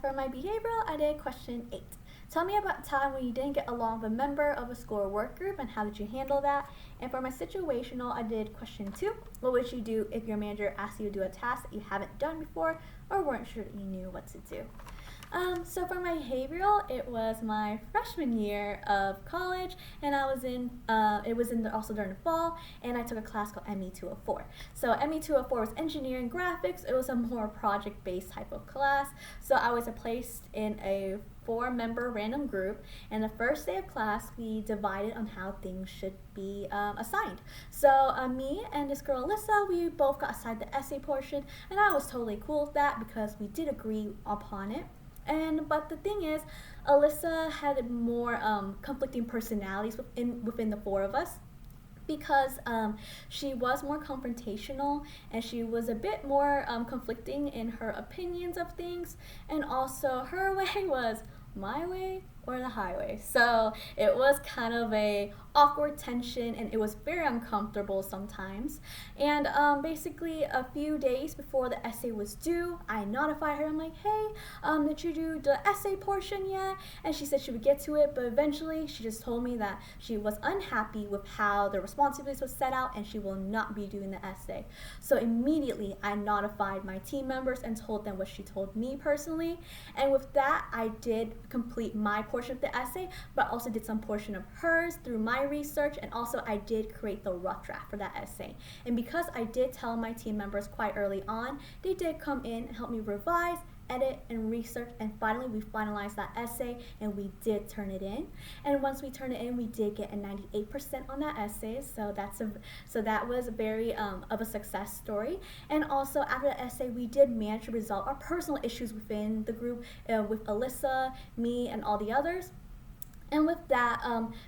For my behavioral, I did question 8. Tell me about a time when you didn't get along with a member of a school or work group and how did you handle that? And for my situational, I did question 2. What would you do if your manager asked you to do a task that you haven't done before or weren't sure that you knew what to do? So for my behavioral, it was my freshman year of college, and I was in. It was also during the fall, and I took a class called ME 204. So ME 204 was engineering graphics. It was a more project-based type of class. So I was placed in a 4-member random group, and the first day of class we divided on how things should be assigned. So me and this girl Alyssa, we both got assigned the essay portion, and I was totally cool with that because we did agree upon it. But the thing is, Alyssa had more conflicting personalities within the 4 of us, because she was more confrontational and she was a bit more conflicting in her opinions of things, and also her way was my way or the highway. So it was kind of a awkward tension, and it was very uncomfortable sometimes. And basically a few days before the essay was due, I notified her. I'm like, hey, did you do the essay portion yet? And she said she would get to it, but eventually she just told me that she was unhappy with how the responsibilities was set out and she will not be doing the essay. So immediately I notified my team members and told them what she told me personally. And with that, I did complete my portion of the essay, but also did some portion of hers through my research, and also I did create the rough draft for that essay. And because I did tell my team members quite early on, they did come in and help me revise, edit, and research, and finally we finalized that essay and we did turn it in. And once we turned it in, we did get a 98% on that essay, so that was very of a success story. And also after the essay, we did manage to resolve our personal issues within the group with Alyssa, me, and all the others. And with that,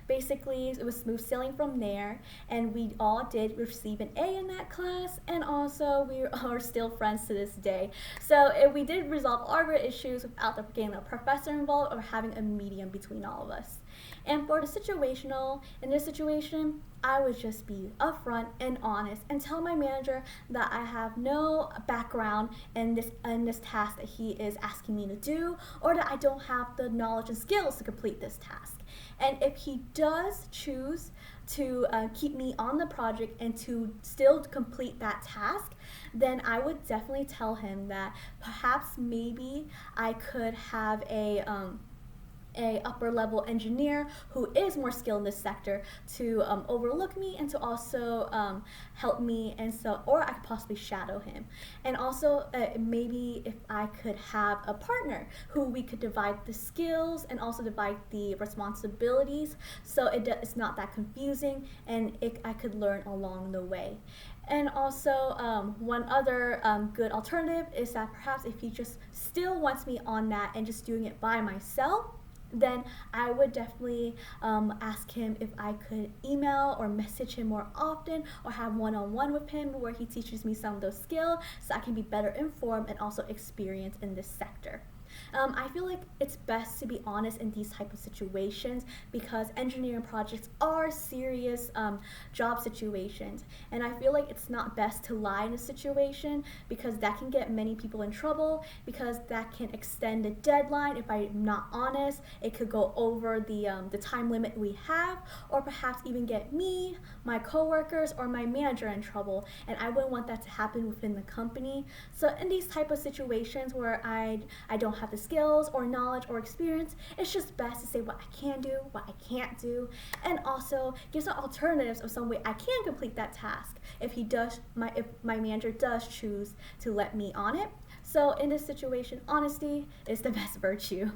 basically, it was smooth sailing from there, and we all did receive an A in that class, and also we are still friends to this day. So we did resolve all of our issues without getting a professor involved or having a medium between all of us. And for the situational, in this situation, I would just be upfront and honest and tell my manager that I have no background in this task that he is asking me to do, or that I don't have the knowledge and skills to complete this task. And if he does choose to keep me on the project and to still complete that task, then I would definitely tell him that perhaps maybe I could have a upper level engineer who is more skilled in this sector to overlook me and to also help me, and so, or I could possibly shadow him. And also maybe if I could have a partner who we could divide the skills and also divide the responsibilities, so it's not that confusing, and I could learn along the way. And also one other good alternative is that perhaps if he just still wants me on that and just doing it by myself, then I would definitely ask him if I could email or message him more often, or have one-on-one with him where he teaches me some of those skills so I can be better informed and also experienced in this sector. I feel like it's best to be honest in these type of situations because engineering projects are serious job situations, and I feel like it's not best to lie in a situation because that can get many people in trouble, because that can extend the deadline. If I'm not honest, it could go over the time limit we have, or perhaps even get me, my coworkers, or my manager in trouble, and I wouldn't want that to happen within the company. So in these type of situations where I don't have the skills or knowledge or experience, it's just best to say what I can do, what I can't do, and also give some alternatives of some way I can complete that task if my manager does choose to let me on it. So in this situation, honesty is the best virtue.